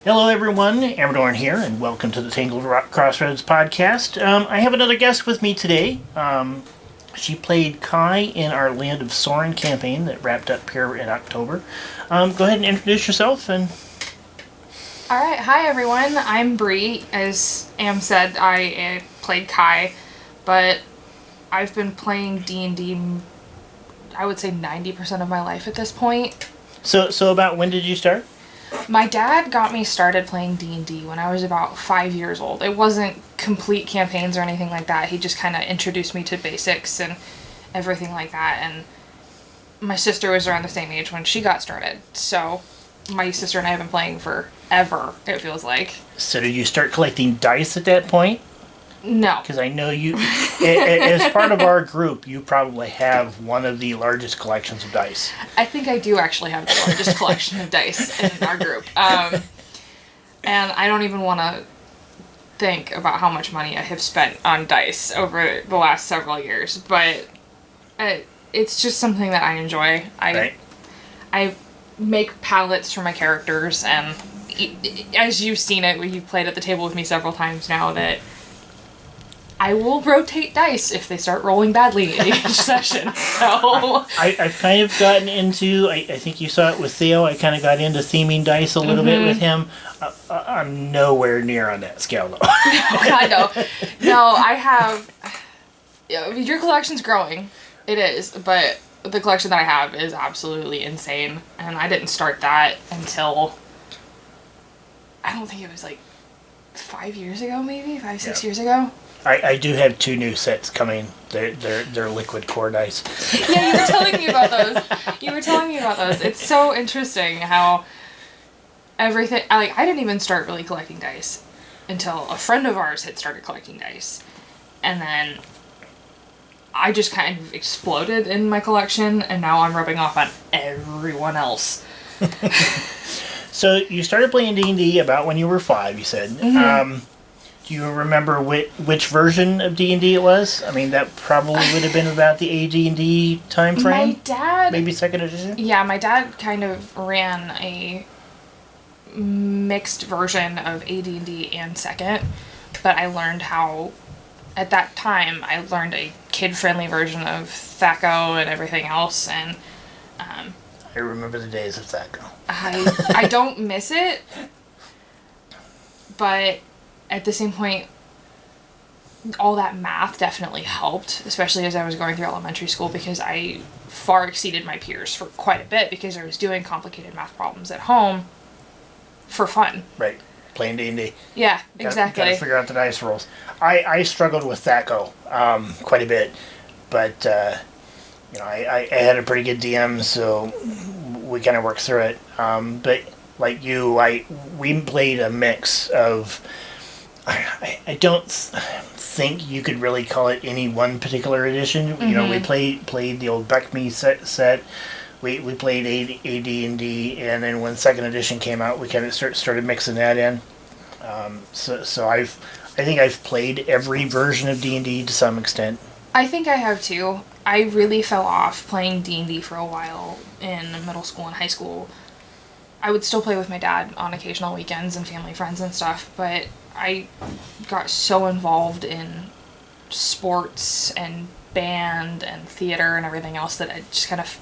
Hello everyone, Amadorn here, and welcome to the Tangled Crossroads podcast. I have another guest with me today. She played Kai in our Land of Soren campaign that wrapped up here in October. Go ahead and introduce yourself. Alright, hi everyone, I'm Bree. As Am said, I played Kai, but I've been playing D&D, I would say 90% of my life at this point. So about when did you start? My dad got me started playing D&D when I was about 5 years old. It wasn't complete campaigns or anything like that. He just kind of introduced me to basics and everything like that. And my sister was around the same age when she got started. So my sister and I have been playing forever, it feels like. So did you start collecting dice at that point? No. Because I know you, as part of our group, you probably have one of the largest collections of dice. I think I do actually have the largest collection of dice in our group. And I don't even want to think about how much money I have spent on dice over the last several years. But it's just something that I enjoy. I make palettes for my characters, and as you've seen it, you've played at the table with me several times now, that I will rotate dice if they start rolling badly in each session. So I've kind of gotten into, I think you saw it with Theo, I kind of got into theming dice a little bit with him. I'm nowhere near on that scale though. I know. No, I have, your collection's growing. It is, but the collection that I have is absolutely insane. And I didn't start that until, I don't think it was like 5 years ago, maybe? 6 years ago. I do have 2 new sets coming. They're liquid core dice. Yeah, you were telling me about those. It's so interesting how everything... I didn't even start really collecting dice until a friend of ours had started collecting dice. And then I just kind of exploded in my collection, and now I'm rubbing off on everyone else. So you started playing D&D about when you were 5, you said. Mm-hmm. Do you remember which version of D&D it was? I mean, that probably would have been about the AD&D time frame. My dad... Maybe 2nd edition? Yeah, my dad kind of ran a mixed version of AD&D and 2nd, but I learned how... At that time, I learned a kid-friendly version of THAC0 and everything else, and... I remember the days of THAC0. I don't miss it, but... At the same point, all that math definitely helped, especially as I was going through elementary school, because I far exceeded my peers for quite a bit because I was doing complicated math problems at home for fun. Right. Playing D&D. Yeah, exactly. Gotta figure out the dice rolls. I struggled with THAC0 quite a bit, but I had a pretty good DM, so we kind of worked through it. But like you, we played a mix of... I don't think you could really call it any one particular edition. Mm-hmm. You know, we played the old Beckme set. We played AD&D, and then when 2nd edition came out, we kind of started mixing that in. So I think I've played every version of D&D to some extent. I think I have too. I really fell off playing D&D for a while in middle school and high school. I would still play with my dad on occasional weekends and family friends and stuff, but I got so involved in sports and band and theater and everything else that I just kind of,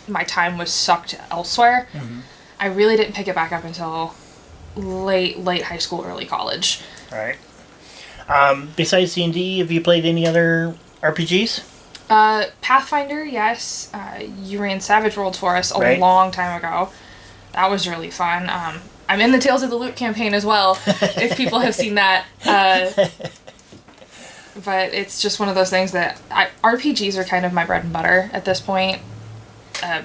my time was sucked elsewhere. Mm-hmm. I really didn't pick it back up until late high school, early college. All right. Besides D&D, have you played any other RPGs? Pathfinder, yes. You ran Savage Worlds for us a long time ago. That was really fun. I'm in the Tales of the Loop campaign as well, if people have seen that. But it's just one of those things that... RPGs are kind of my bread and butter at this point.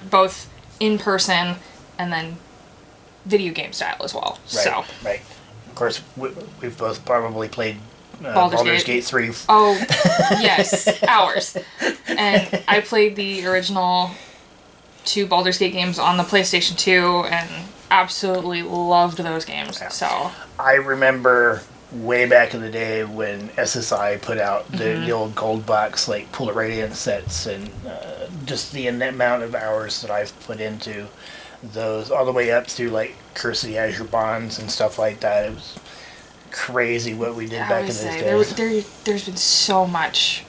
Both in person and then video game style as well. Right. Of course, we've both probably played Baldur's Gate 3. Oh, yes. Hours. And I played the original 2 Baldur's Gate games on the PlayStation 2 and absolutely loved those games. Yeah. So I remember way back in the day when SSI put out the old gold box like Pull It Right In sets, and just the amount of hours that I've put into those, all the way up to like Curse of the Azure Bonds and stuff like that. It was crazy what we did back in those days. There's been so much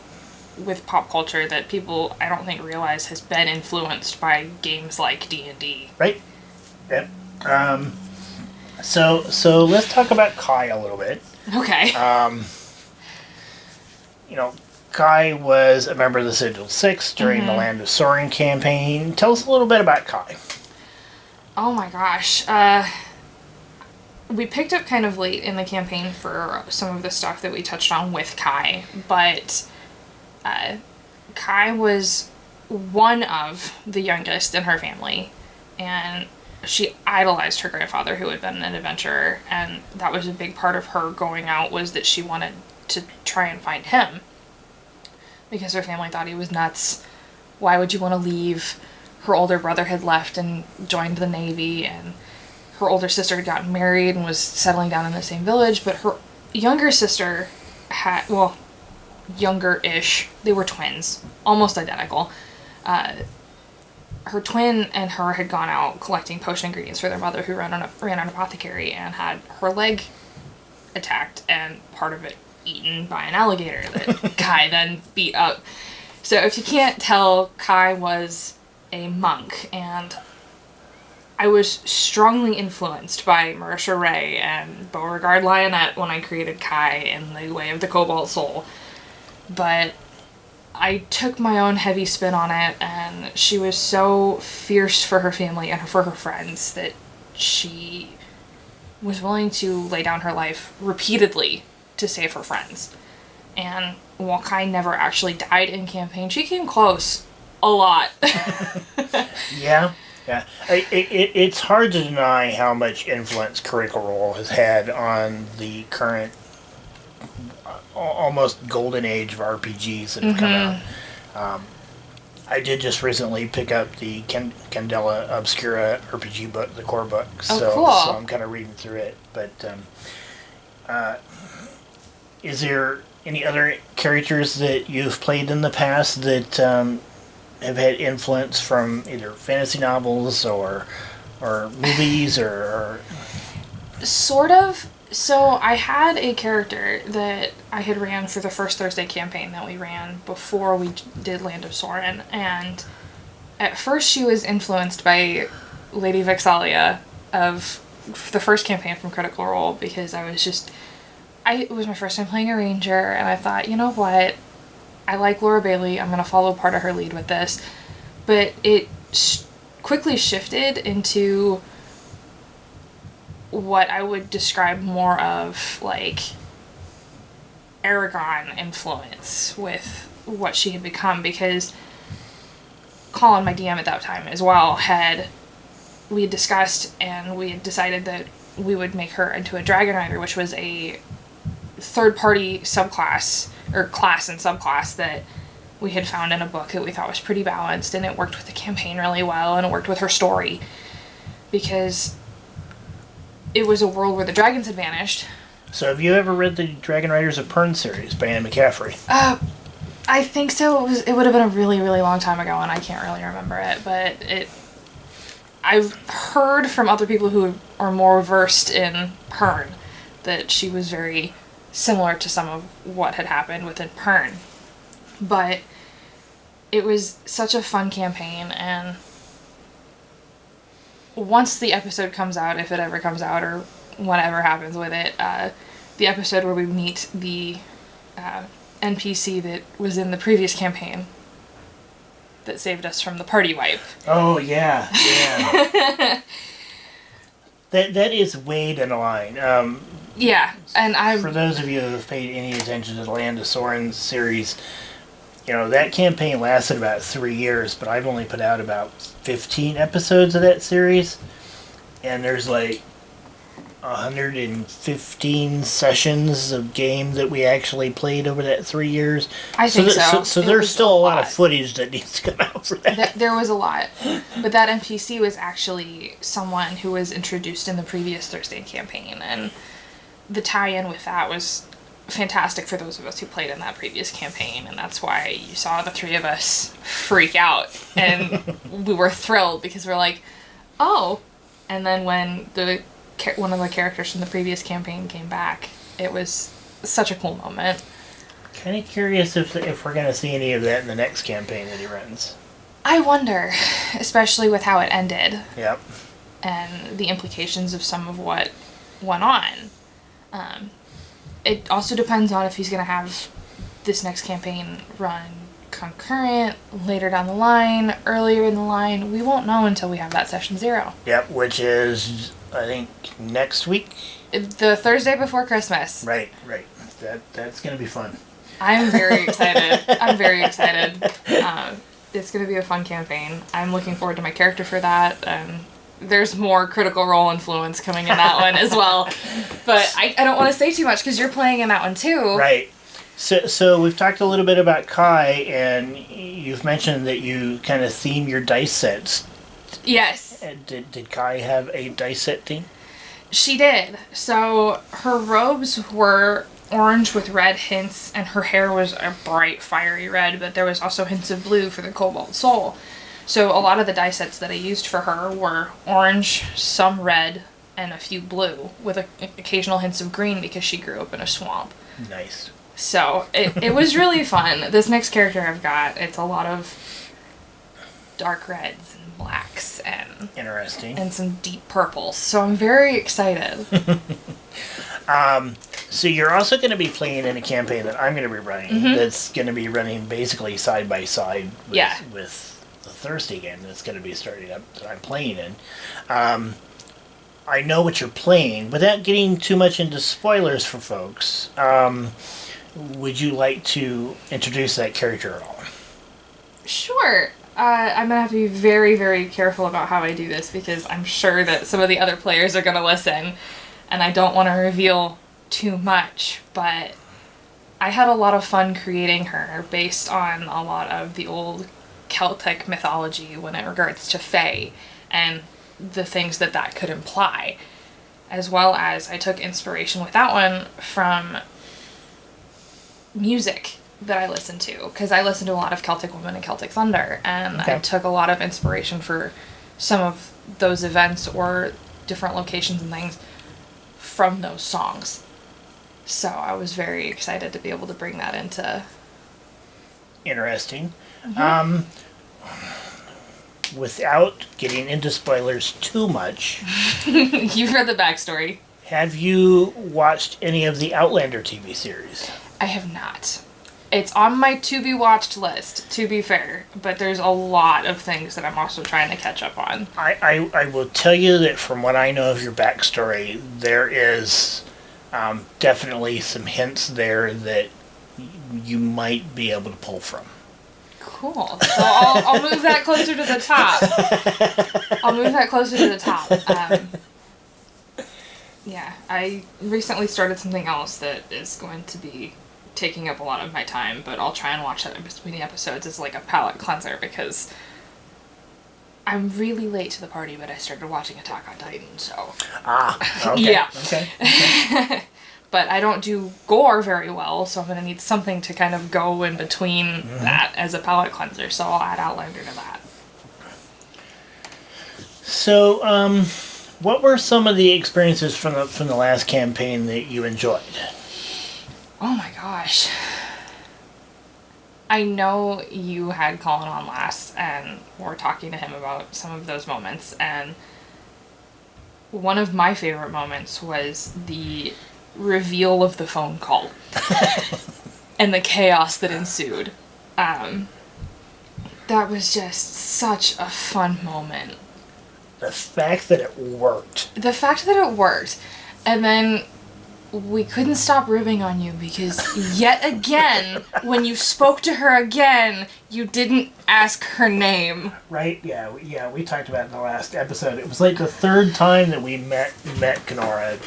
with pop culture that people, I don't think, realize has been influenced by games like D&D. Right. Yep. So let's talk about Kai a little bit. Okay. Kai was a member of the Sigil 6 during the Land of Soren campaign. Tell us a little bit about Kai. Oh my gosh. We picked up kind of late in the campaign for some of the stuff that we touched on with Kai, but Kai was one of the youngest in her family, and she idolized her grandfather, who had been an adventurer, and that was a big part of her going out, was that she wanted to try and find him, because her family thought he was nuts. Why would you want to leave? Her older brother had left and joined the Navy, and her older sister had gotten married and was settling down in the same village, but her younger sister had, well, younger-ish, they were twins, almost identical. Her twin and her had gone out collecting potion ingredients for their mother, who ran an apothecary, and had her leg attacked and part of it eaten by an alligator that Kai then beat up. So if you can't tell, Kai was a monk, and I was strongly influenced by Marisha Ray and Beauregard Lionette when I created Kai in the Way of the Cobalt Soul. But I took my own heavy spin on it, and she was so fierce for her family and for her friends that she was willing to lay down her life repeatedly to save her friends. And while Kai never actually died in campaign, she came close a lot. Yeah. It's hard to deny how much influence Critical Role has had on the current almost golden age of RPGs that have come out. I did just recently pick up the Candela Obscura RPG book, the core book. Cool. So I'm kind of reading through it. But is there any other characters that you've played in the past that have had influence from either fantasy novels or movies or... Sort of. So I had a character that I had ran for the first Thursday campaign that we ran before we did Land of Soren, and at first she was influenced by Lady Vexalia of the first campaign from Critical Role, because it was my first time playing a ranger, and I thought, you know what, I like Laura Bailey, I'm going to follow part of her lead with this. But it quickly shifted into what I would describe more of, like, Aragon influence with what she had become, because Colin, my DM at that time as well, we had discussed and we had decided that we would make her into a Dragon Rider, which was a third-party subclass, or class and subclass, that we had found in a book that we thought was pretty balanced, and it worked with the campaign really well, and it worked with her story, because it was a world where the dragons had vanished. So have you ever read the Dragon Riders of Pern series by Anne McCaffrey? I think so. It would have been a really, really long time ago, and I can't really remember it, but I've heard from other people who are more versed in Pern that she was very similar to some of what had happened within Pern. But it was such a fun campaign, and once the episode comes out, if it ever comes out, or whatever happens with it, the episode where we meet the NPC that was in the previous campaign that saved us from the party wipe. Oh, yeah. That is way down the line. Yeah, and for those of you who have paid any attention to the Land of Soren series, that campaign lasted about 3 years, but I've only put out about 15 episodes of that series, and there's like 115 sessions of game that we actually played over that 3 years. I think so. So there's still a lot of footage that needs to come out for that. There was a lot. But that NPC was actually someone who was introduced in the previous Thursday campaign, and the tie-in with that was fantastic for those of us who played in that previous campaign, and that's why you saw the three of us freak out, and we were thrilled, because we're like, oh, And then when one of the characters from the previous campaign came back, it was such a cool moment. Kind of curious if we're going to see any of that in the next campaign that he runs. I wonder, especially with how it ended. Yep. And the implications of some of what went on. It also depends on if he's going to have this next campaign run concurrent, later down the line, earlier in the line. We won't know until we have that session 0. Yep, which is, I think, next week? The Thursday before Christmas. Right. That's going to be fun. I'm very excited. It's going to be a fun campaign. I'm looking forward to my character for that. There's more Critical Role influence coming in that one as well. But I don't want to say too much because you're playing in that one too. Right. So we've talked a little bit about Kai, and you've mentioned that you kind of theme your dice sets. Yes. Did Kai have a dice set theme? She did. So her robes were orange with red hints, and her hair was a bright, fiery red, but there was also hints of blue for the Cobalt Soul. So a lot of the die sets that I used for her were orange, some red, and a few blue, with occasional hints of green because she grew up in a swamp. Nice. So it was really fun. This next character I've got, it's a lot of dark reds and blacks and interesting, and some deep purples. So I'm very excited. So you're also going to be playing in a campaign that I'm going to be running. That's going to be running basically side by side with the Thursday game that's going to be starting up that I'm playing in. I know what you're playing. Without getting too much into spoilers for folks, would you like to introduce that character at all? Sure. I'm going to have to be very, very careful about how I do this because I'm sure that some of the other players are going to listen, and I don't want to reveal too much, but I had a lot of fun creating her based on a lot of the old Celtic mythology when it regards to Fae and the things that could imply, as well as I took inspiration with that one from music that I listened to, because I listened to a lot of Celtic Woman and Celtic Thunder, and I took a lot of inspiration for some of those events or different locations and things from those songs. So I was very excited to be able to bring that into... Interesting. Without getting into spoilers too much... You've read the backstory. Have you watched any of the Outlander TV series? I have not. It's on my to-be-watched list, to be fair, but there's a lot of things that I'm also trying to catch up on. I will tell you that from what I know of your backstory, there is definitely some hints there that you might be able to pull from. Cool. So I'll move that closer to the top. Yeah, I recently started something else that is going to be taking up a lot of my time, but I'll try and watch that in between the episodes as like a palate cleanser because I'm really late to the party, but I started watching Attack on Titan, so... Okay. Yeah. Okay. But I don't do gore very well, so I'm going to need something to kind of go in between that as a palate cleanser, so I'll add Outlander to that. So, what were some of the experiences from the last campaign that you enjoyed? Oh my gosh. I know you had Colin on last, and we're talking to him about some of those moments, and one of my favorite moments was the reveal of the phone call and the chaos that ensued. That was just such a fun moment. The fact that it worked. And then we couldn't stop ribbing on you because yet again, when you spoke to her again, you didn't ask her name. Right? Yeah, we talked about it in the last episode. It was like the third time that we met Kenora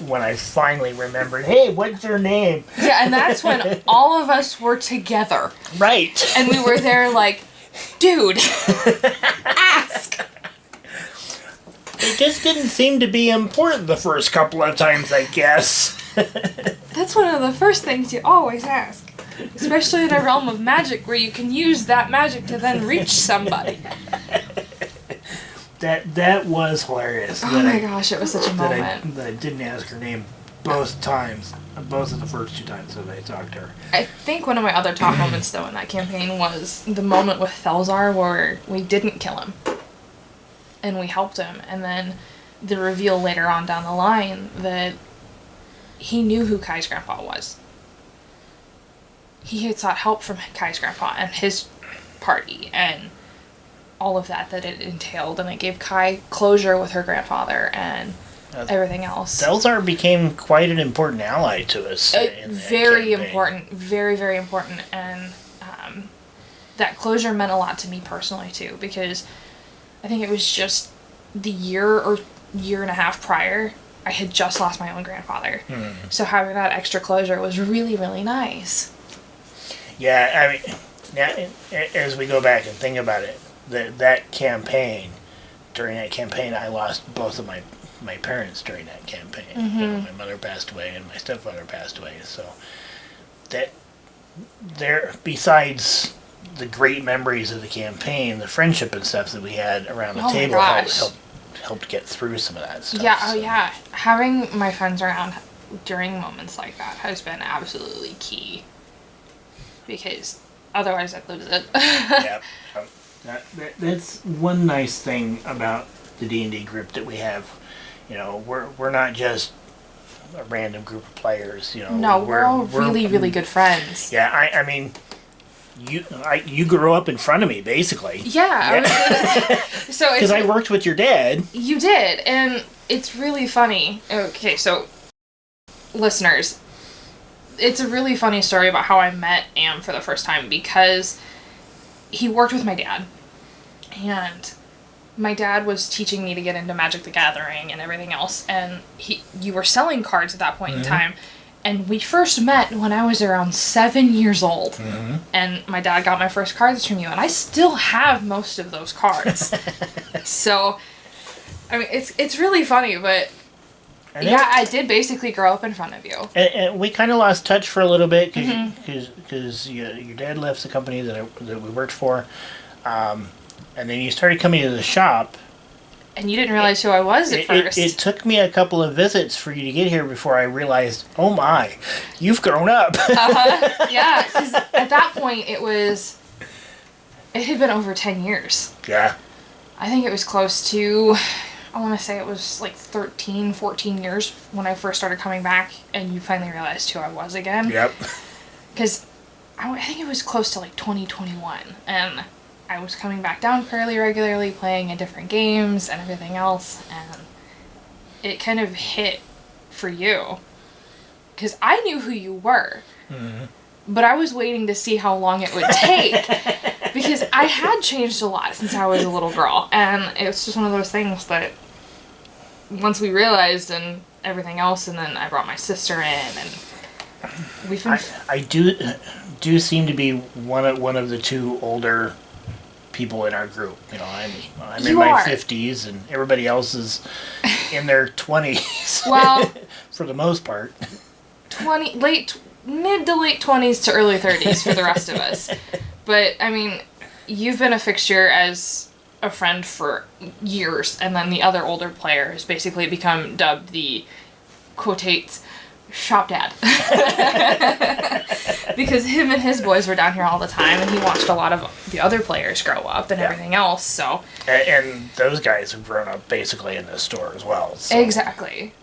when I finally remembered, hey, what's your name? Yeah, and that's when all of us were together. Right. And we were there like, dude, ask. It just didn't seem to be important the first couple of times, I guess. That's one of the first things you always ask. Especially in a realm of magic where you can use that magic to then reach somebody. That was hilarious. Oh my gosh, it was such a moment. That I didn't ask her name both times. Both of the first 2 times that I talked to her. I think one of my other top moments, though, in that campaign was the moment with Felzar where we didn't kill him. And we helped him. And then the reveal later on down the line that he knew who Kai's grandpa was. He had sought help from Kai's grandpa and his party and all of that it entailed. And it gave Kai closure with her grandfather and everything else. Felzar became quite an important ally to us. Very important. Very, very important. And that closure meant a lot to me personally, too, because I think it was just the year or year and a half prior, I had just lost my own grandfather. So having that extra closure was really, really nice. Yeah, I mean, now, as we go back and think about it, that campaign, during that campaign, I lost both of my parents during that campaign. My mother passed away and my stepfather passed away. So that there, besides the great memories of the campaign, the friendship and stuff that we had around the table helped get through some of that stuff. Yeah, yeah. Having my friends around during moments like that has been absolutely key. Because otherwise I'd lose it. Yeah. That's one nice thing about the D&D group that we have. We're not just a random group of players. No, we're all really, really good friends. Yeah, I mean, you grew up in front of me, basically. Yeah. So because I worked with your dad. You did, and it's really funny. Okay, so listeners, it's a really funny story about how I met Am for the first time because he worked with my dad, and my dad was teaching me to get into Magic the Gathering and everything else, and you were selling cards at that point in time, and we first met when I was around 7 years old, and my dad got my first cards from you, and I still have most of those cards. So, I mean, it's really funny, but yeah, I did basically grow up in front of you. And we kind of lost touch for a little bit because your dad left the company that we worked for. And then you started coming to the shop. And you didn't realize who I was at first. It took me a couple of visits for you to get here before I realized, oh my, you've grown up. Yeah, because at that point it had been over 10 years. Yeah. I think it was close to, I want to say it was like 13, 14 years when I first started coming back and you finally realized who I was again. Yep. Because I think it was close to like 2021 and I was coming back down fairly regularly, playing in different games and everything else, and it kind of hit for you. Because I knew who you were, but I was waiting to see how long it would take, because I had changed a lot since I was a little girl, and it was just one of those things that once we realized and everything else, and then I brought my sister in, and we've been... I do seem to be one of the two older people in our group. I'm in my 50s and everybody else is in their 20s. Well, for the most part. Mid to late 20s to early 30s for the rest of us. But I mean, you've been a fixture as a friend for years, and then the other older player has basically become dubbed the quotates shop dad. Because him and his boys were down here all the time, and he watched a lot of the other players grow up and everything else, so... And those guys have grown up basically in this store as well. So. Exactly.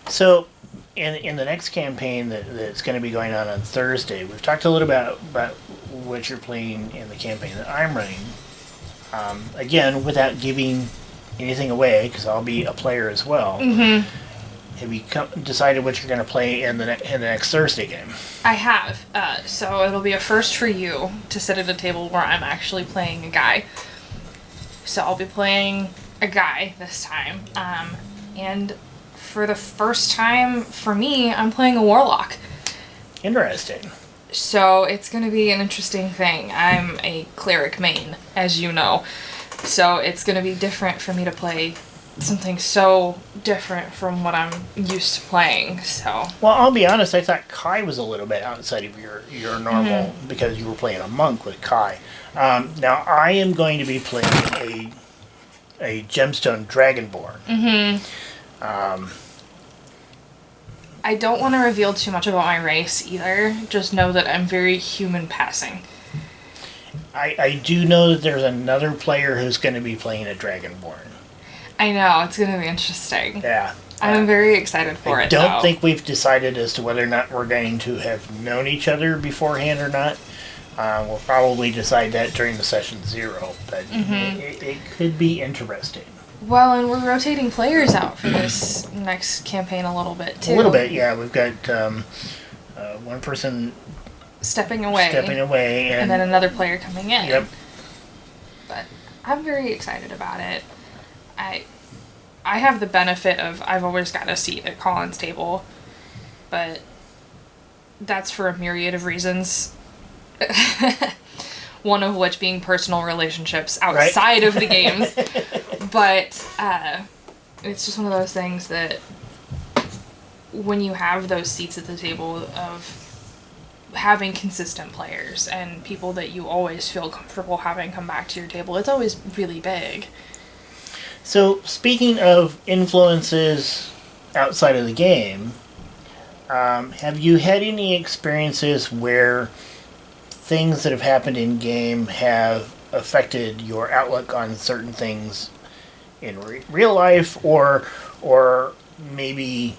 So, in the next campaign that's going to be going on Thursday, we've talked a little about what you're playing in the campaign that I'm running. Again, without giving anything away, because I'll be a player as well. Have you decided what you're going to play in the next Thursday game? I have. So it'll be a first for you to sit at a table where I'm actually playing a guy. So I'll be playing a guy this time. And for the first time for me, I'm playing a warlock. Interesting. So it's going to be an interesting thing. I'm a cleric main, as you know. So it's going to be different for me to play something so different from what I'm used to playing, so... Well, I'll be honest, I thought Kai was a little bit outside of your normal, because you were playing a monk with Kai. Now, I am going to be playing a gemstone dragonborn. Mm-hmm. I don't want to reveal too much about my race either. Just know that I'm very human passing. I do know that there's another player who's going to be playing a dragonborn. I know, it's going to be interesting. Yeah. I'm very excited for it, I don't think we've decided as to whether or not we're going to have known each other beforehand or not. We'll probably decide that during the session 0, but it could be interesting. Well, and we're rotating players out for this next campaign a little bit, too. A little bit, yeah. We've got one person stepping away. And then another player coming in. Yep. But I'm very excited about it. I have the benefit of I've always got a seat at Colin's table, but that's for a myriad of reasons. One of which being personal relationships outside of the games. But it's just one of those things that when you have those seats at the table of having consistent players and people that you always feel comfortable having come back to your table, it's always really big. So, speaking of influences outside of the game, have you had any experiences where things that have happened in game have affected your outlook on certain things in real life, or maybe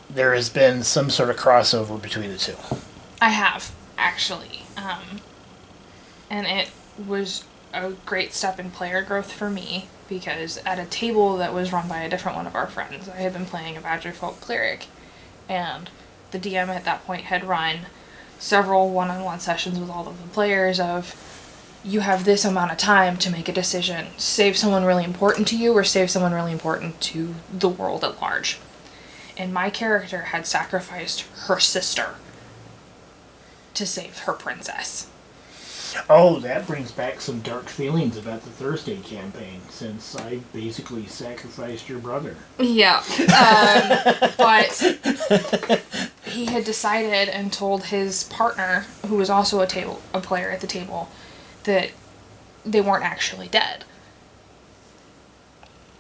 there has been some sort of crossover between the two? I have, actually. And it was a great step in player growth for me, because at a table that was run by a different one of our friends, I had been playing a Badgerfolk cleric, and the DM at that point had run several one-on-one sessions with all of the players of, you have this amount of time to make a decision. Save someone really important to you or save someone really important to the world at large. And my character had sacrificed her sister to save her princess. Oh, that brings back some dark feelings about the Thursday campaign, since I basically sacrificed your brother. Yeah. But he had decided and told his partner, who was also a player at the table, that they weren't actually dead.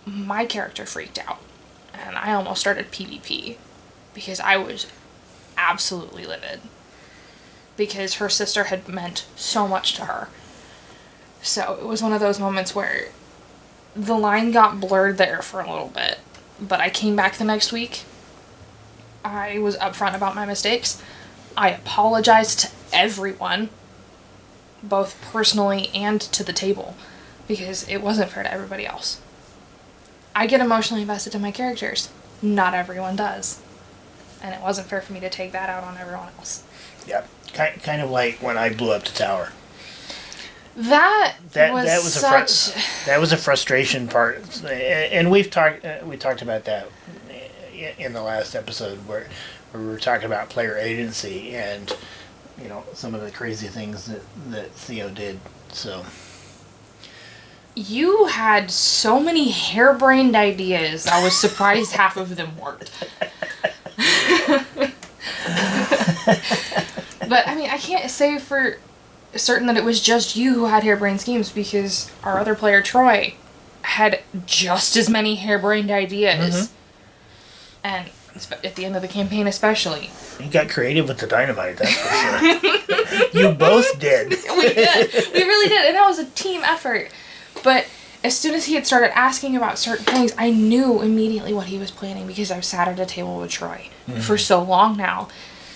My character freaked out, and I almost started PvP, because I was absolutely livid. Because her sister had meant so much to her. So it was one of those moments where the line got blurred there for a little bit. But I came back the next week. I was upfront about my mistakes. I apologized to everyone, both personally and to the table, because it wasn't fair to everybody else. I get emotionally invested in my characters. Not everyone does. And it wasn't fair for me to take that out on everyone else. Yep. Kind of like when I blew up the tower. That was that was a frustration part, and we talked about that in the last episode where we were talking about player agency and some of the crazy things that Theo did. So you had so many harebrained ideas. I was surprised half of them worked. But, I mean, I can't say for certain that it was just you who had harebrained schemes, because our other player, Troy, had just as many harebrained ideas. Mm-hmm. And at the end of the campaign especially. You got creative with the dynamite, that's for sure. You both did. We did. We really did. And that was a team effort. But as soon as he had started asking about certain things, I knew immediately what he was planning, because I've sat at a table with Troy for so long now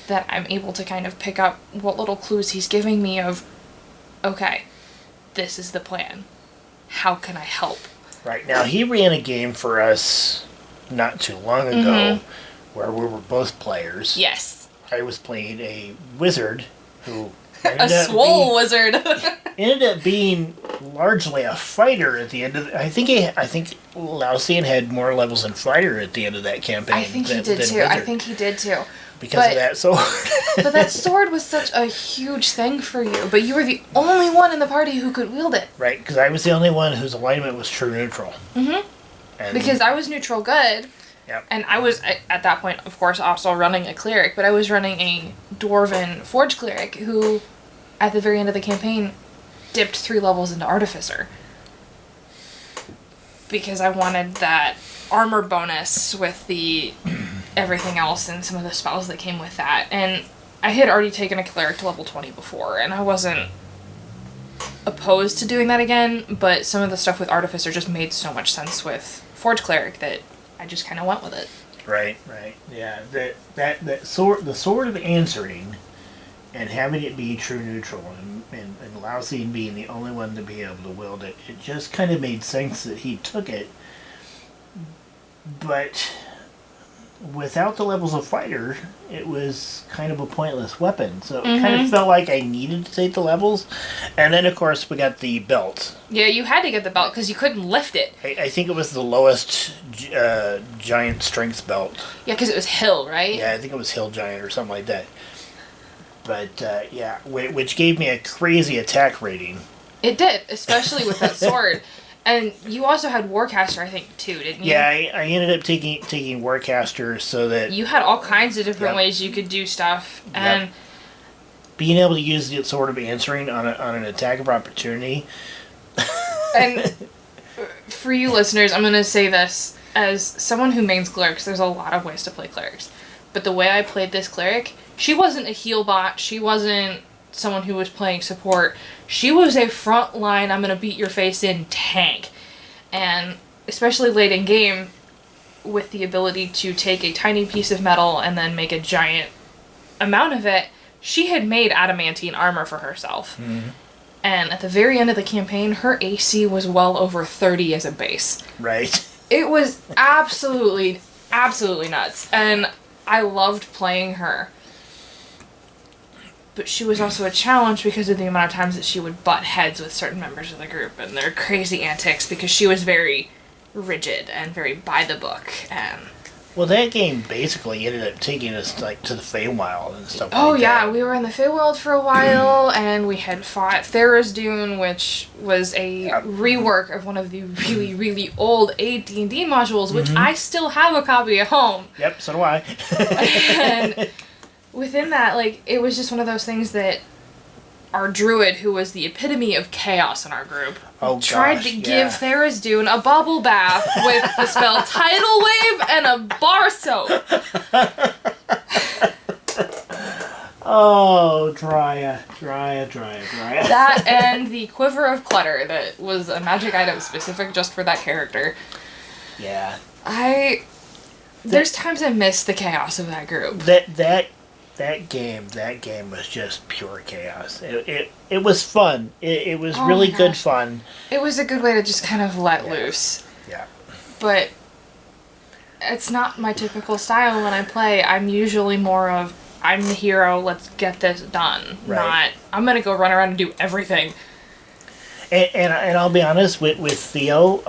that I'm able to kind of pick up what little clues he's giving me of, okay, this is the plan. How can I help? Right. Now, he ran a game for us not too long ago where we were both players. Yes. I was playing a wizard who... a swole wizard. ended up being largely a fighter at the end of... I think Lausian had more levels in fighter at the end of that campaign. I think he did too. Wizard. I think he did too. Because of that sword. But that sword was such a huge thing for you. But you were the only one in the party who could wield it. Right, because I was the only one whose alignment was true neutral. Mm-hmm. Because I was neutral good. Yep. And I was, at that point, of course, also running a cleric. But I was running a dwarven forge cleric who, at the very end of the campaign, dipped 3 levels into artificer. because I wanted that armor bonus with the everything else and some of the spells that came with that. And I had already taken a cleric to level 20 before, and I wasn't opposed to doing that again, but some of the stuff with Artificer just made so much sense with Forge Cleric that I just kind of went with it. Right. Yeah, that sword, the Sword of Answering, and having it be true neutral, and Lousy being the only one to be able to wield it, it just kind of made sense that he took it. But without the levels of fighter, it was kind of a pointless weapon. So it kind of felt like I needed to take the levels. And then, of course, we got the belt. Yeah, you had to get the belt because you couldn't lift it. I think it was the lowest giant strength belt. Yeah, because it was Hill, right? Yeah, I think it was Hill Giant or something like that. But, yeah, which gave me a crazy attack rating. It did, especially with that sword. And you also had Warcaster, I think, too, didn't you? Yeah, I ended up taking Warcaster so that... You had all kinds of different ways you could do stuff. And being able to use the Sword of Answering on an attack of opportunity. And for you listeners, I'm going to say this. As someone who mains clerics, there's a lot of ways to play clerics. But the way I played this cleric, she wasn't a heal bot. She wasn't someone who was playing support. She was a frontline, I'm gonna beat your face in tank. And especially late in game, with the ability to take a tiny piece of metal and then make a giant amount of it, she had made adamantine armor for herself. Mm-hmm. And at the very end of the campaign, her AC was well over 30 as a base. Right. It was absolutely nuts. And I loved playing her. But she was also a challenge because of the amount of times that she would butt heads with certain members of the group and their crazy antics, because she was very rigid and very by the book. And well, that game basically ended up taking us to the Feywild and stuff. Oh like yeah, that. We were in the Feywild for a while, and we had fought Tharizdun, which was a rework of one of the really, really old AD&D modules, which I still have a copy at home. Yep, so do I. And within that, it was just one of those things that our druid, who was the epitome of chaos in our group, tried to give Tharizdun a bubble bath with the spell Tidal Wave and a bar soap. Oh, Drya. That and the Quiver of Clutter that was a magic item specific just for that character. Yeah. There's times I miss the chaos of that group. That game was just pure chaos. It was fun. It was really good fun. It was a good way to just kind of let loose. Yeah. But it's not my typical style when I play. I'm usually more of, I'm the hero, let's get this done. Right. Not, I'm going to go run around and do everything. And I'll be honest, with Theo,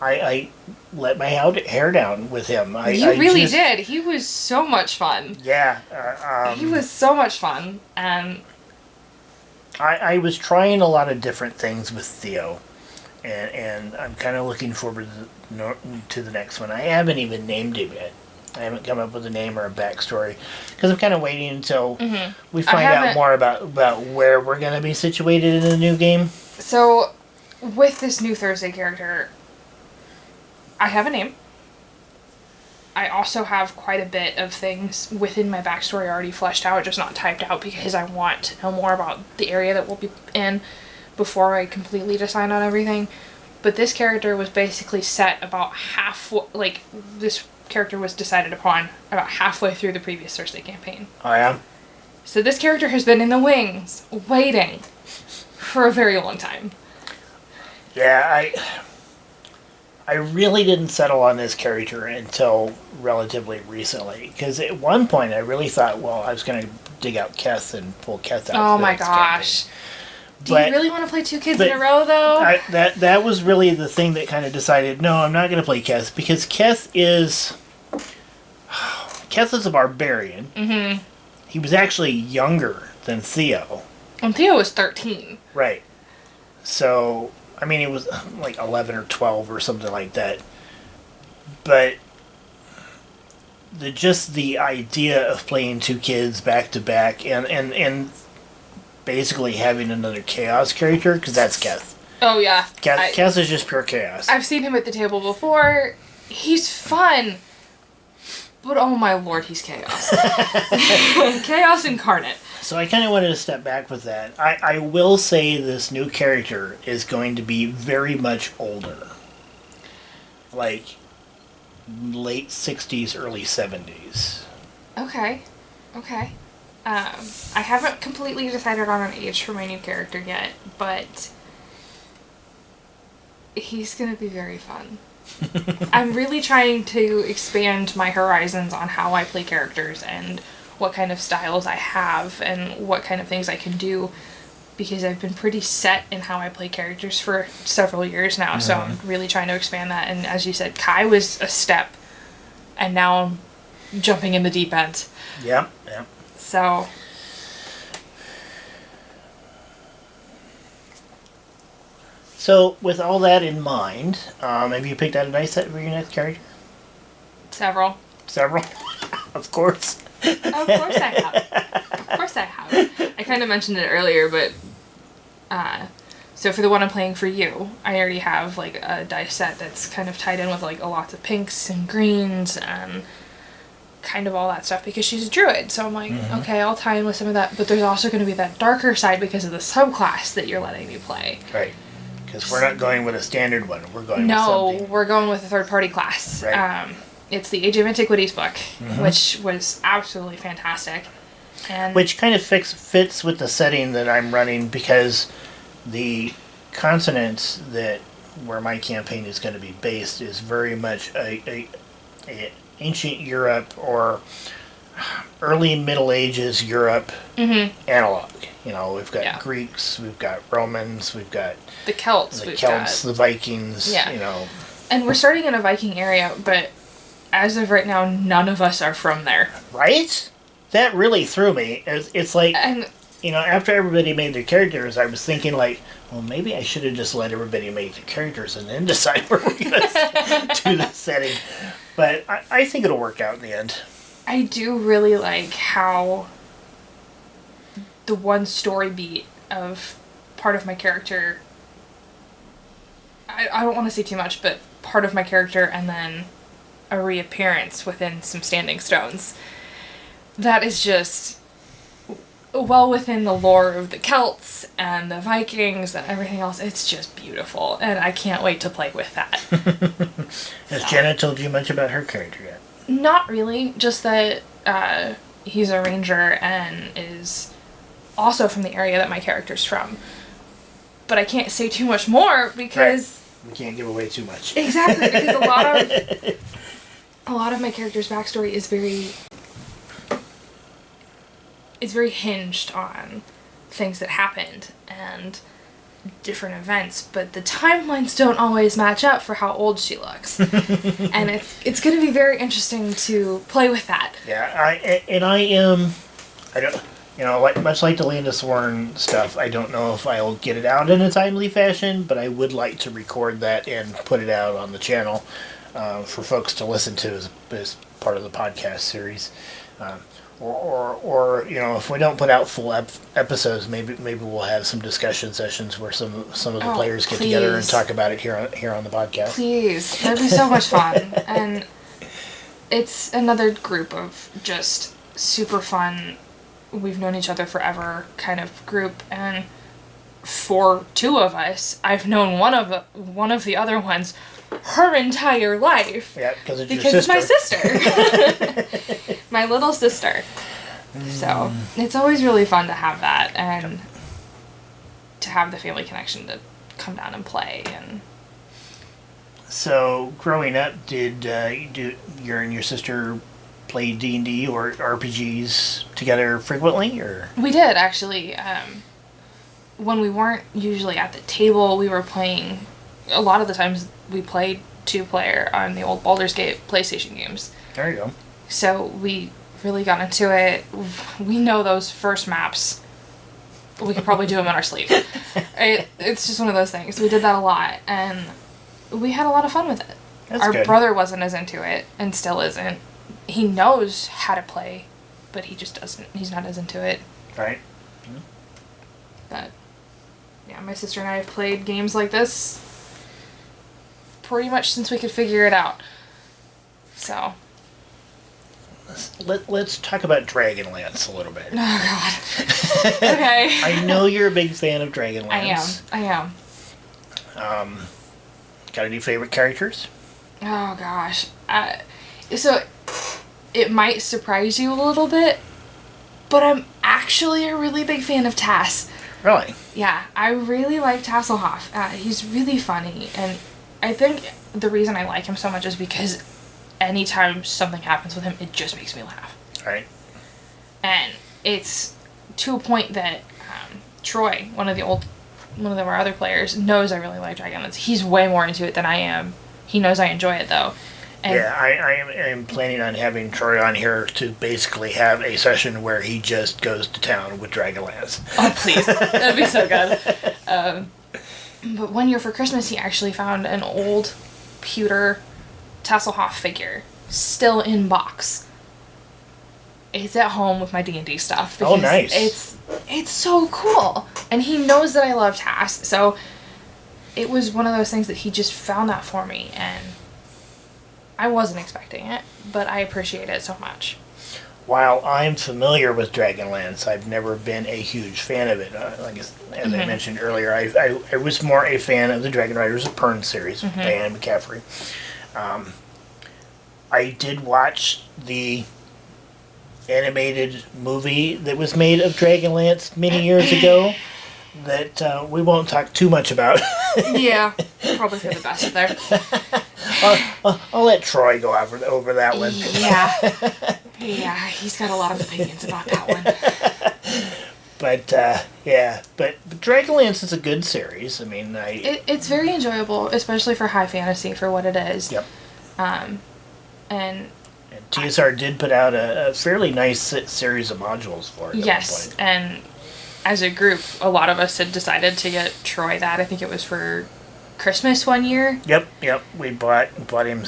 I let my hair down with him. You really did. He was so much fun. Yeah. He was so much fun. And I was trying a lot of different things with Theo. And I'm kind of looking forward to the next one. I haven't even named him yet. I haven't come up with a name or a backstory. Because I'm kind of waiting until we find out more about where we're going to be situated in the new game. So, with this new Thursday character, I have a name. I also have quite a bit of things within my backstory already fleshed out, just not typed out, because I want to know more about the area that we'll be in before I completely decide on everything. But this character was basically set about this character was decided upon about halfway through the previous Thursday campaign. Oh, yeah? So this character has been in the wings, waiting for a very long time. Yeah, I really didn't settle on this character until relatively recently. Because at one point I really thought, well, I was going to dig out Keth and pull Keth out. Oh my gosh. Do you really want to play two kids in a row, though? That was really the thing that kind of decided, no, I'm not going to play Keth. Because Keth is a barbarian. Mm-hmm. He was actually younger than Theo. And Theo was 13. Right. So, I mean, it was like 11 or 12 or something like that. But the idea of playing two kids back to back and basically having another chaos character, because that's Keth. Oh, yeah. Kaz is just pure chaos. I've seen him at the table before. He's fun. But oh my lord, he's chaos. Chaos incarnate. So I kind of wanted to step back with that. I will say this new character is going to be very much older. Like, late 60s, early 70s. Okay. I haven't completely decided on an age for my new character yet, but he's going to be very fun. I'm really trying to expand my horizons on how I play characters and what kind of styles I have and what kind of things I can do, because I've been pretty set in how I play characters for several years now, so I'm really trying to expand that. And as you said, Kai was a step, and now I'm jumping in the deep end. Yep. So... So, with all that in mind, have you picked out a dice set for your next character? Several? Of course. Of course I have. I kind of mentioned it earlier, but... so for the one I'm playing for you, I already have, like, a dice set that's kind of tied in with, like, a lot of pinks and greens and kind of all that stuff, because she's a druid. So I'm like, okay, I'll tie in with some of that, but there's also going to be that darker side because of the subclass that you're letting me play. Right. Because we're not going with a standard one. We're going with something. No, we're going with a third-party class. Right. It's the Age of Antiquities book, which was absolutely fantastic. And which kind of fits with the setting that I'm running, because the continent where my campaign is going to be based is very much a ancient Europe or early Middle Ages Europe analog. You know, we've got Greeks, we've got Romans, we've got the Celts, the Vikings, you know. And we're starting in a Viking area, but as of right now, none of us are from there. Right? That really threw me. It's like, you know, after everybody made their characters, I was thinking, like, well, maybe I should have just let everybody make their characters and then decide where we're going to do the setting. But I think it'll work out in the end. I do really like how the one story beat of part of my character, I don't want to say too much, but part of my character and then a reappearance within some standing stones. That is just well within the lore of the Celts and the Vikings and everything else. It's just beautiful, and I can't wait to play with that. Has Jenna told you much about her character yet? Not really, just that he's a ranger and is also from the area that my character's from. But I can't say too much more because... Right. We can't give away too much. Exactly, because a lot of my character's backstory is very hinged on things that happened and different events, but the timelines don't always match up for how old she looks. And it's going to be very interesting to play with that. Yeah, I don't, you know, much like the Land of Sworn stuff, I don't know if I'll get it out in a timely fashion, but I would like to record that and put it out on the channel for folks to listen to as part of the podcast series. Or you know, if we don't put out full episodes, maybe we'll have some discussion sessions where some of the players get together and talk about it here on the podcast. Please, that'd be so much fun. And it's another group of just super fun, we've known each other forever kind of group. And for two of us, I've known one of the other ones her entire life. Yeah, because it's my sister. My little sister. So it's always really fun to have that and to have the family connection to come down and play. And so, growing up, did you and your sister play D&D or RPGs together frequently, or? We did, actually. When we weren't usually at the table, we were playing. A lot of the times we played 2-player on the old Baldur's Gate PlayStation games. There you go. So we really got into it. We know those first maps. We could probably do them in our sleep. It's just one of those things. We did that a lot, and we had a lot of fun with it. That's our good. brother wasn't as into it, and still isn't. He knows how to play, but he just doesn't. He's not as into it. Right. But Yeah, my sister and I have played games like this pretty much since we could figure it out. So. Let's talk about Dragonlance a little bit. Oh, God. Okay. I know you're a big fan of Dragonlance. I am. Got any favorite characters? Oh, gosh. So, it might surprise you a little bit, but I'm actually a really big fan of Tass. Really? Yeah, I really like Tasselhoff. He's really funny, and I think the reason I like him so much is because anytime something happens with him, it just makes me laugh. Right. And it's to a point that Troy, one of our other players, knows I really like Dragonlance. He's way more into it than I am. He knows I enjoy it, though. And yeah, I am planning on having Troy on here to basically have a session where he just goes to town with Dragonlance. Oh, please. That'd be so good. But one year for Christmas, he actually found an old pewter Tasselhoff figure, still in box. It's at home with my D&D stuff. Oh, nice. It's so cool. And he knows that I love Tass, so it was one of those things that he just found that for me, and I wasn't expecting it, but I appreciate it so much. While I'm familiar with Dragonlance, I've never been a huge fan of it. As I mentioned earlier, I was more a fan of the Dragon Riders of Pern series by Anne McCaffrey. I did watch the animated movie that was made of Dragonlance many years ago that we won't talk too much about. Yeah, probably for the best there. I'll let Troy go over that one. Yeah, he's got a lot of opinions about that one. But Dragonlance is a good series. I mean, it's very enjoyable, especially for high fantasy for what it is. Yep. And TSR did put out a fairly nice series of modules for it. Yes, and as a group, a lot of us had decided to get Troy that. I think it was for Christmas one year. Yep. We bought him.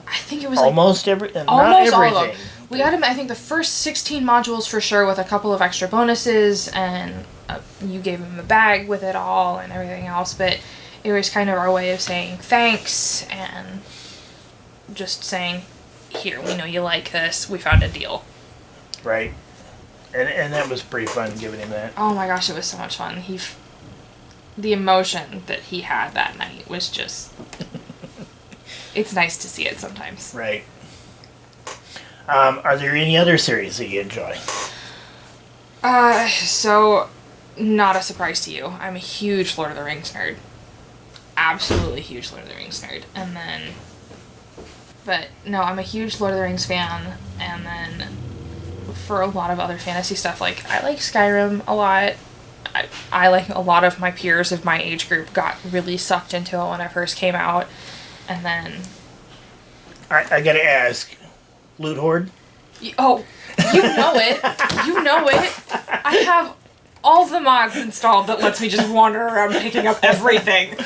I think it was almost not everything. All of them. We got him, I think, the first 16 modules for sure, with a couple of extra bonuses, and you gave him a bag with it all and everything else. But it was kind of our way of saying thanks and just saying, here, we know you like this. We found a deal. Right. And that was pretty fun giving him that. Oh my gosh, it was so much fun. The emotion that he had that night was just... It's nice to see it sometimes. Right. Are there any other series that you enjoy? So, not a surprise to you. I'm a huge Lord of the Rings nerd. Absolutely huge Lord of the Rings nerd. And then... But, no, I'm a huge Lord of the Rings fan. And then, for a lot of other fantasy stuff, like, I like Skyrim a lot. I like a lot of my peers of my age group got really sucked into it when I first came out. And then... I gotta ask, Loot Horde? Oh, you know it. You know it. I have all the mods installed that lets me just wander around picking up everything.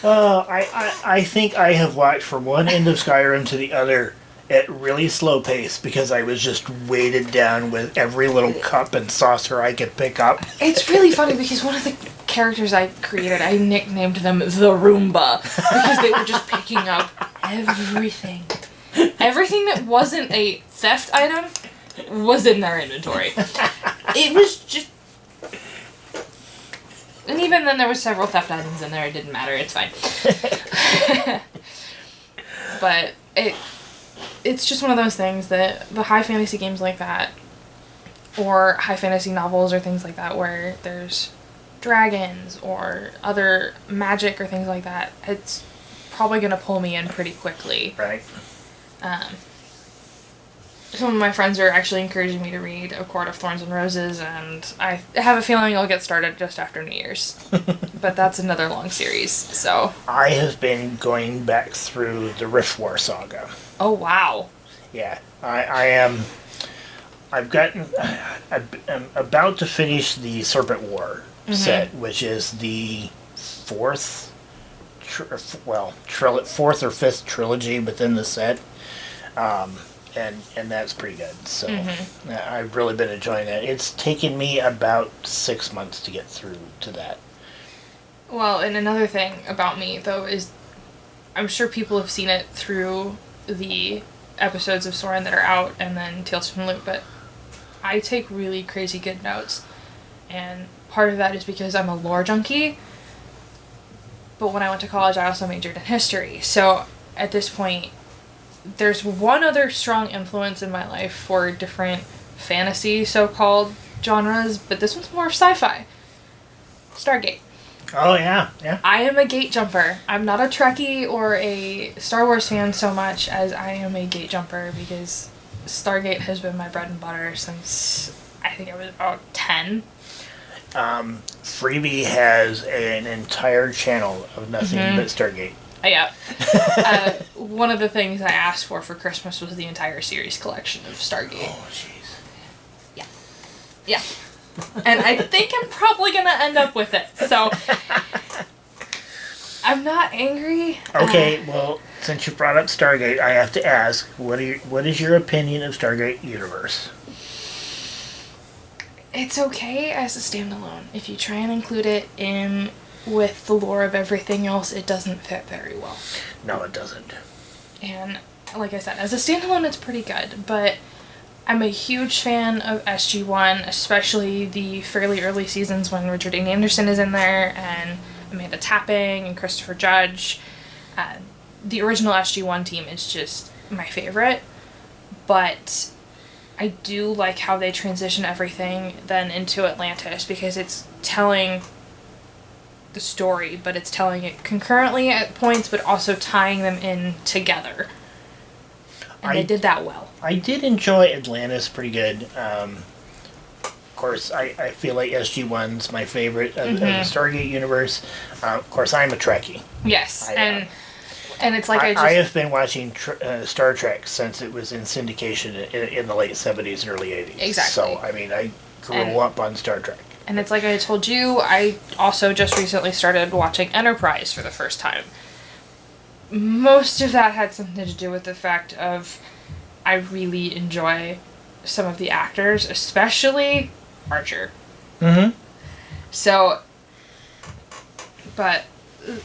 I think I have walked from one end of Skyrim to the other at really slow pace because I was just weighted down with every little cup and saucer I could pick up. It's really funny because one of the characters I created, I nicknamed them the Roomba because they were just picking up everything. Everything that wasn't a theft item was in their inventory. It was just... And even then there was several theft items in there. It didn't matter. It's fine. But it's just one of those things that the high fantasy games like that, or high fantasy novels or things like that where there's dragons or other magic or things like that, it's probably going to pull me in pretty quickly. Right. Some of my friends are actually encouraging me to read A Court of Thorns and Roses, and I have a feeling I'll get started just after New Year's. But that's another long series, so... I have been going back through the Rift War saga. Oh, wow. Yeah. I'm about to finish the Serpent War set, which is the fourth or fifth trilogy within the set. And that's pretty good. So I've really been enjoying that. It's taken me about 6 months to get through to that. Well, and another thing about me, though, is I'm sure people have seen it through the episodes of Soren that are out and then Tales from the Loop, but I take really crazy good notes. And part of that is because I'm a lore junkie. But when I went to college, I also majored in history. So at this point, there's one other strong influence in my life for different fantasy so-called genres, but this one's more sci-fi. Stargate. Oh, yeah, yeah. I am a gate jumper. I'm not a Trekkie or a Star Wars fan so much as I am a gate jumper because Stargate has been my bread and butter since I think I was about 10. Freebie has an entire channel of nothing but Stargate. Yeah. One of the things I asked for Christmas was the entire series collection of Stargate. Oh, jeez. Yeah. Yeah. And I think I'm probably going to end up with it. So, I'm not angry. Okay, well, since you brought up Stargate, I have to ask, what is your opinion of Stargate Universe? It's okay as a standalone. If you try and include it in with the lore of everything else, it doesn't fit very well. No, it doesn't. And like I said, as a standalone, it's pretty good, but I'm a huge fan of SG-1, especially the fairly early seasons when Richard Dean Anderson is in there, and Amanda Tapping, and Christopher Judge. The original SG-1 team is just my favorite, but I do like how they transition everything then into Atlantis, because it's telling the story, but it's telling it concurrently at points, but also tying them in together. And they did that well. I did enjoy Atlantis pretty good. Of course, I feel like SG-1's my favorite of the Stargate universe. Of course, I'm a Trekkie. Yes, and it's like I have been watching Star Trek since it was in syndication in the late 70s and early 80s. Exactly. So, I mean, I grew up on Star Trek. And it's like I told you, I also just recently started watching Enterprise for the first time. Most of that had something to do with the fact of I really enjoy some of the actors, especially Archer. Mm-hmm. So, but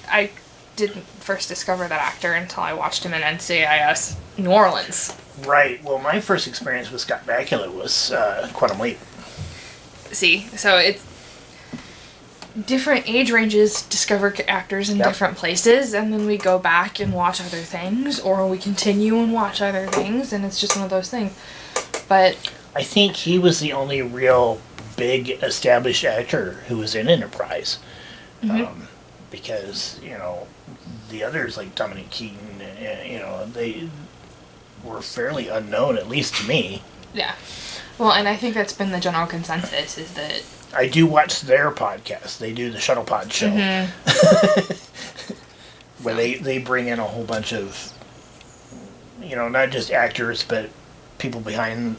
I didn't first discover that actor until I watched him in NCIS New Orleans. Right. Well, my first experience with Scott Bakula was Quantum Leap. See, so it's different age ranges discover actors in different places, and then we go back and watch other things, or we continue and watch other things, and it's just one of those things. But I think he was the only real big established actor who was in Enterprise. Because, the others like Dominic Keaton, they were fairly unknown, at least to me. Yeah. Well, and I think that's been the general consensus, is that I do watch their podcast. They do the Shuttle Pod show. Where they bring in a whole bunch of, not just actors, but people behind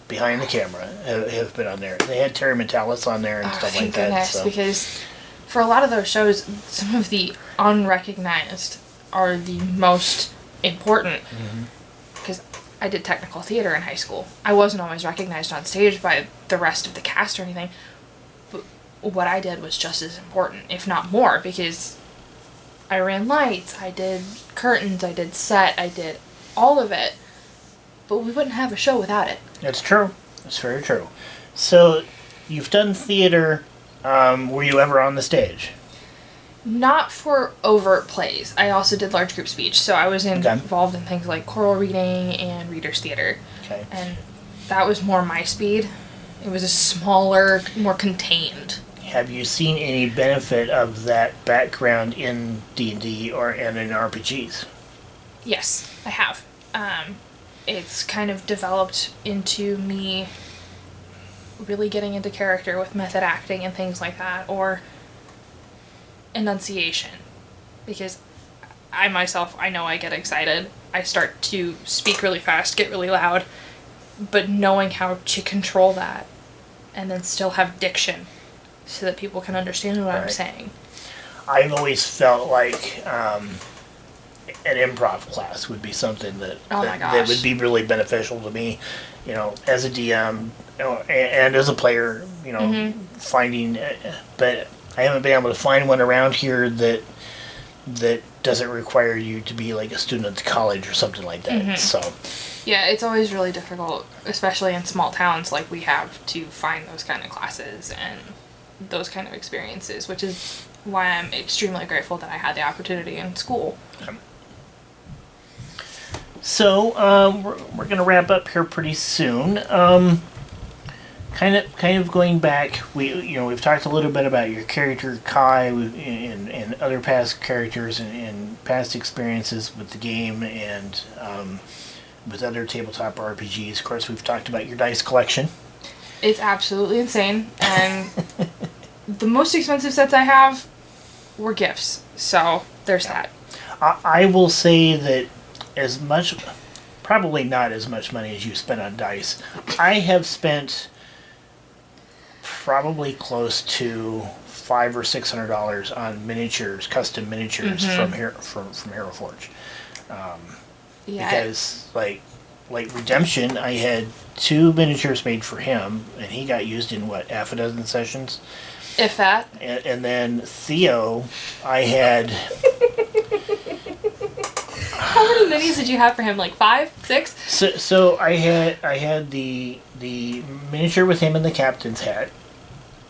the camera have been on there. They had Terry Metalis on there and stuff like that. So. Because for a lot of those shows, some of the unrecognized are the most important. Because I did technical theater in high school. I wasn't always recognized on stage by the rest of the cast or anything. But what I did was just as important, if not more, because I ran lights, I did curtains, I did set, I did all of it. But we wouldn't have a show without it. That's true. That's very true. So, you've done theater. Were you ever on the stage? Not for overt plays. I also did large group speech, so I was involved in things like choral reading and readers theater. Okay. And that was more my speed. It was a smaller, more contained. Have you seen any benefit of that background in D&D and in RPGs? Yes, I have. It's kind of developed into me really getting into character with method acting and things like that, or enunciation, because I myself, I know I get excited. I start to speak really fast, get really loud, but knowing how to control that and then still have diction so that people can understand what I'm saying. I've always felt like an improv class would be something that would be really beneficial to me, as a DM and as a player, finding, but I haven't been able to find one around here that doesn't require you to be like a student at college or something like that. So yeah, it's always really difficult, especially in small towns like we have, to find those kind of classes and those kind of experiences, which is why I'm extremely grateful that I had the opportunity in school. So we're gonna wrap up here pretty soon. Kind of going back, we've talked a little bit about your character Kai and other past characters and past experiences with the game and with other tabletop RPGs. Of course, we've talked about your dice collection. It's absolutely insane, and the most expensive sets I have were gifts. So there's that. I will say that probably not as much money as you spent on dice. I have spent probably close to $500 or $600 on miniatures, custom miniatures from Hero Forge. Because like Redemption, I had 2 miniatures made for him, and he got used in half a dozen sessions, if that. And then Theo, I had. How many minis did you have for him? Like 5, 6? So I had the miniature with him in the captain's hat,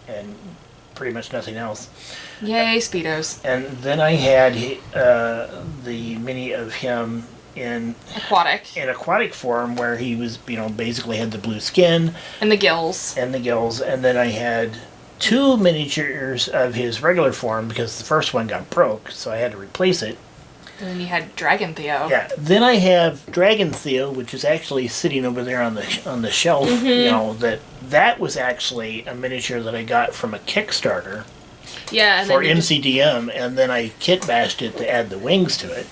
and pretty much nothing else. Yay, Speedos. And then I had the mini of him in aquatic form, where he was, basically had the blue skin and the gills. And then I had 2 miniatures of his regular form because the first one got broke, so I had to replace it. And then you had Dragon Theo. Yeah. Then I have Dragon Theo, which is actually sitting over there on the shelf. That was actually a miniature that I got from a Kickstarter. Yeah. For MCDM, and then I kit bashed it to add the wings to it.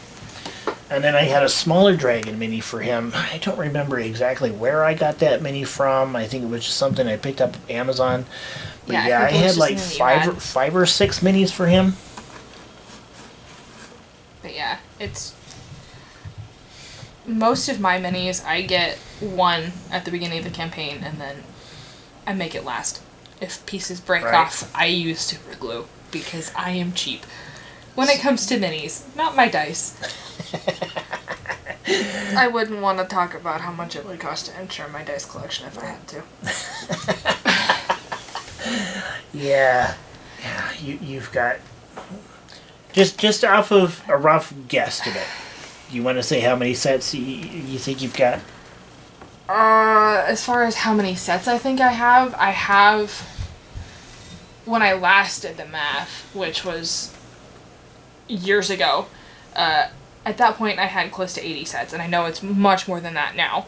And then I had a smaller dragon mini for him. I don't remember exactly where I got that mini from. I think it was just something I picked up at Amazon. But yeah, I had like 5 or 6 minis for him. But yeah, it's... Most of my minis, I get 1 at the beginning of the campaign, and then I make it last. If pieces break off, I use super glue, because I am cheap. When it comes to minis, not my dice. I wouldn't want to talk about how much it would cost to insure my dice collection if I had to. Yeah, you've got... Just off of a rough guesstimate, do you want to say how many sets you think you've got? As far as how many sets I think I have, when I last did the math, which was years ago, at that point I had close to 80 sets, and I know it's much more than that now.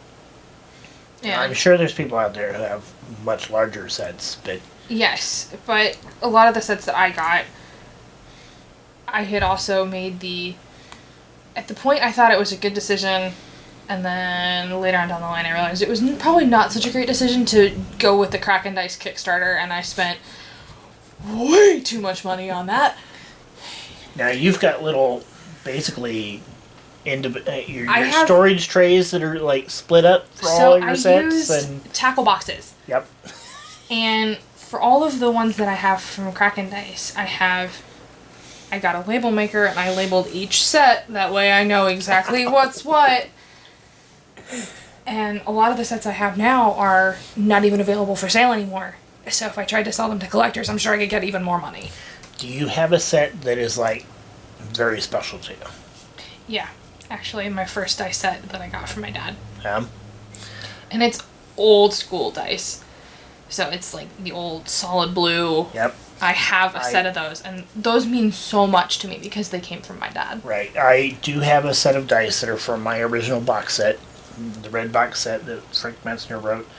And I'm sure there's people out there who have much larger sets, but... Yes, but a lot of the sets that I got, I had also made at the point I thought it was a good decision, and then later on down the line I realized it was probably not such a great decision to go with the Kraken Dice Kickstarter, and I spent way too much money on that. Now you've got little, basically, your storage trays that are like split up for all of your sets. So I used tackle boxes. Yep. And for all of the ones that I have from Kraken Dice, I got a label maker, and I labeled each set. That way I know exactly what's what. And a lot of the sets I have now are not even available for sale anymore. So if I tried to sell them to collectors, I'm sure I could get even more money. Do you have a set that is, like, very special to you? Yeah. Actually, my first dice set that I got from my dad. And it's old school dice. So it's like the old solid blue. Yep. I have a set of those, and those mean so much to me because they came from my dad. Right. I do have a set of dice that are from my original box set, the red box set that Frank Metzner wrote.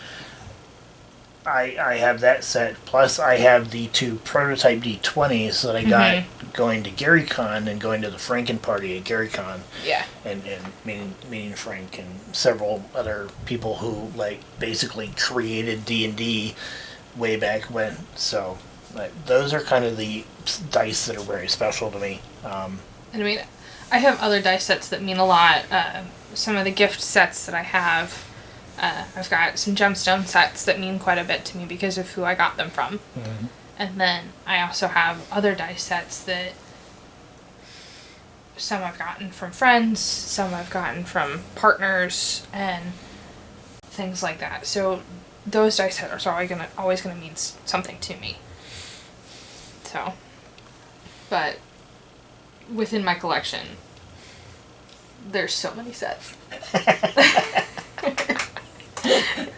I have that set, plus I have the 2 prototype D20s that I got going to GaryCon and going to the Franken party at GaryCon. Yeah. And meeting Frank and several other people who, like, basically created D&D way back when. So... those are kind of the dice that are very special to me. And I mean, I have other dice sets that mean a lot. Some of the gift sets that I have, I've got some gemstone sets that mean quite a bit to me because of who I got them from. And then I also have other dice sets that some I've gotten from friends, some I've gotten from partners, and things like that. So those dice sets are always gonna mean something to me. So, but within my collection, there's so many sets.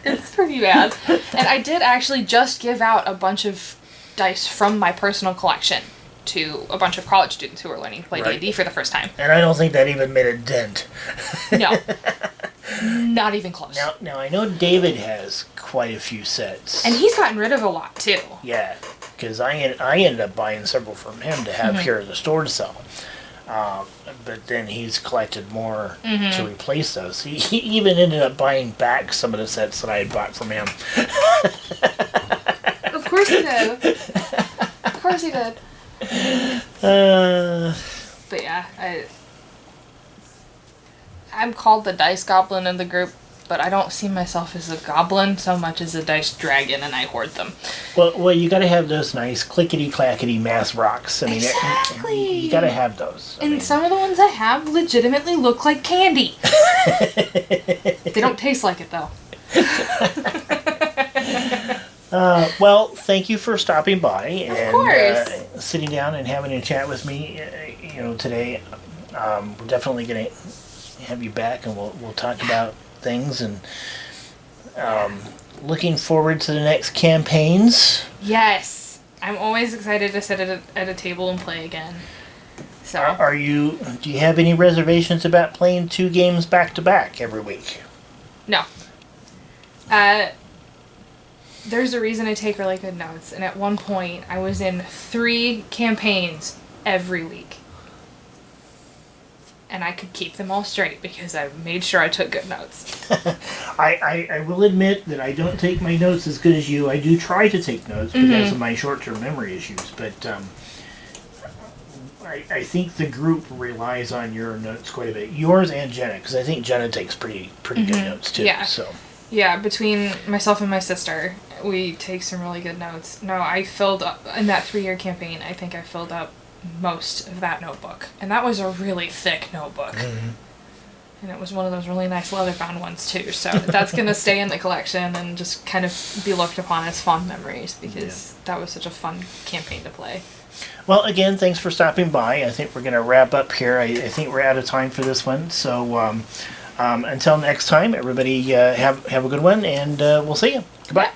It's pretty bad. And I did actually just give out a bunch of dice from my personal collection to a bunch of college students who are learning to play D&D for the first time. And I don't think that even made a dent. No. Not even close. Now I know David has quite a few sets. And he's gotten rid of a lot, too. Yeah, because I ended up buying several from him to have here at the store to sell. But then he's collected more to replace those. He even ended up buying back some of the sets that I had bought from him. Of course he did. Of course he did. But yeah, I'm called the Dice Goblin in the group, but I don't see myself as a goblin so much as a dice dragon, and I hoard them. Well, you got to have those nice clickety-clackety mass rocks. I mean, exactly. You got to have those. And some of the ones I have legitimately look like candy. They don't taste like it, though. Well, thank you for stopping by and sitting down and having a chat with me. Today, we're definitely going to have you back, and we'll talk about things, and looking forward to the next campaigns. Yes, I'm always excited to sit at a table and play again. So, do you have any reservations about playing 2 games back to back every week? No. There's a reason I take really good notes, and at one point I was in 3 campaigns every week. And I could keep them all straight because I made sure I took good notes. I will admit that I don't take my notes as good as you. I do try to take notes because of my short-term memory issues, but I think the group relies on your notes quite a bit. Yours and Jenna, because I think Jenna takes pretty good notes too. Yeah. So. Yeah, between myself and my sister, we take some really good notes. No, I filled up, in that 3-year campaign, I think I filled up most of that notebook. And that was a really thick notebook. Mm-hmm. And it was one of those really nice leather-bound ones, too. So that's going to stay in the collection and just kind of be looked upon as fond memories because that was such a fun campaign to play. Well, again, thanks for stopping by. I think we're going to wrap up here. I think we're out of time for this one. So until next time, everybody have a good one, and we'll see you. Goodbye.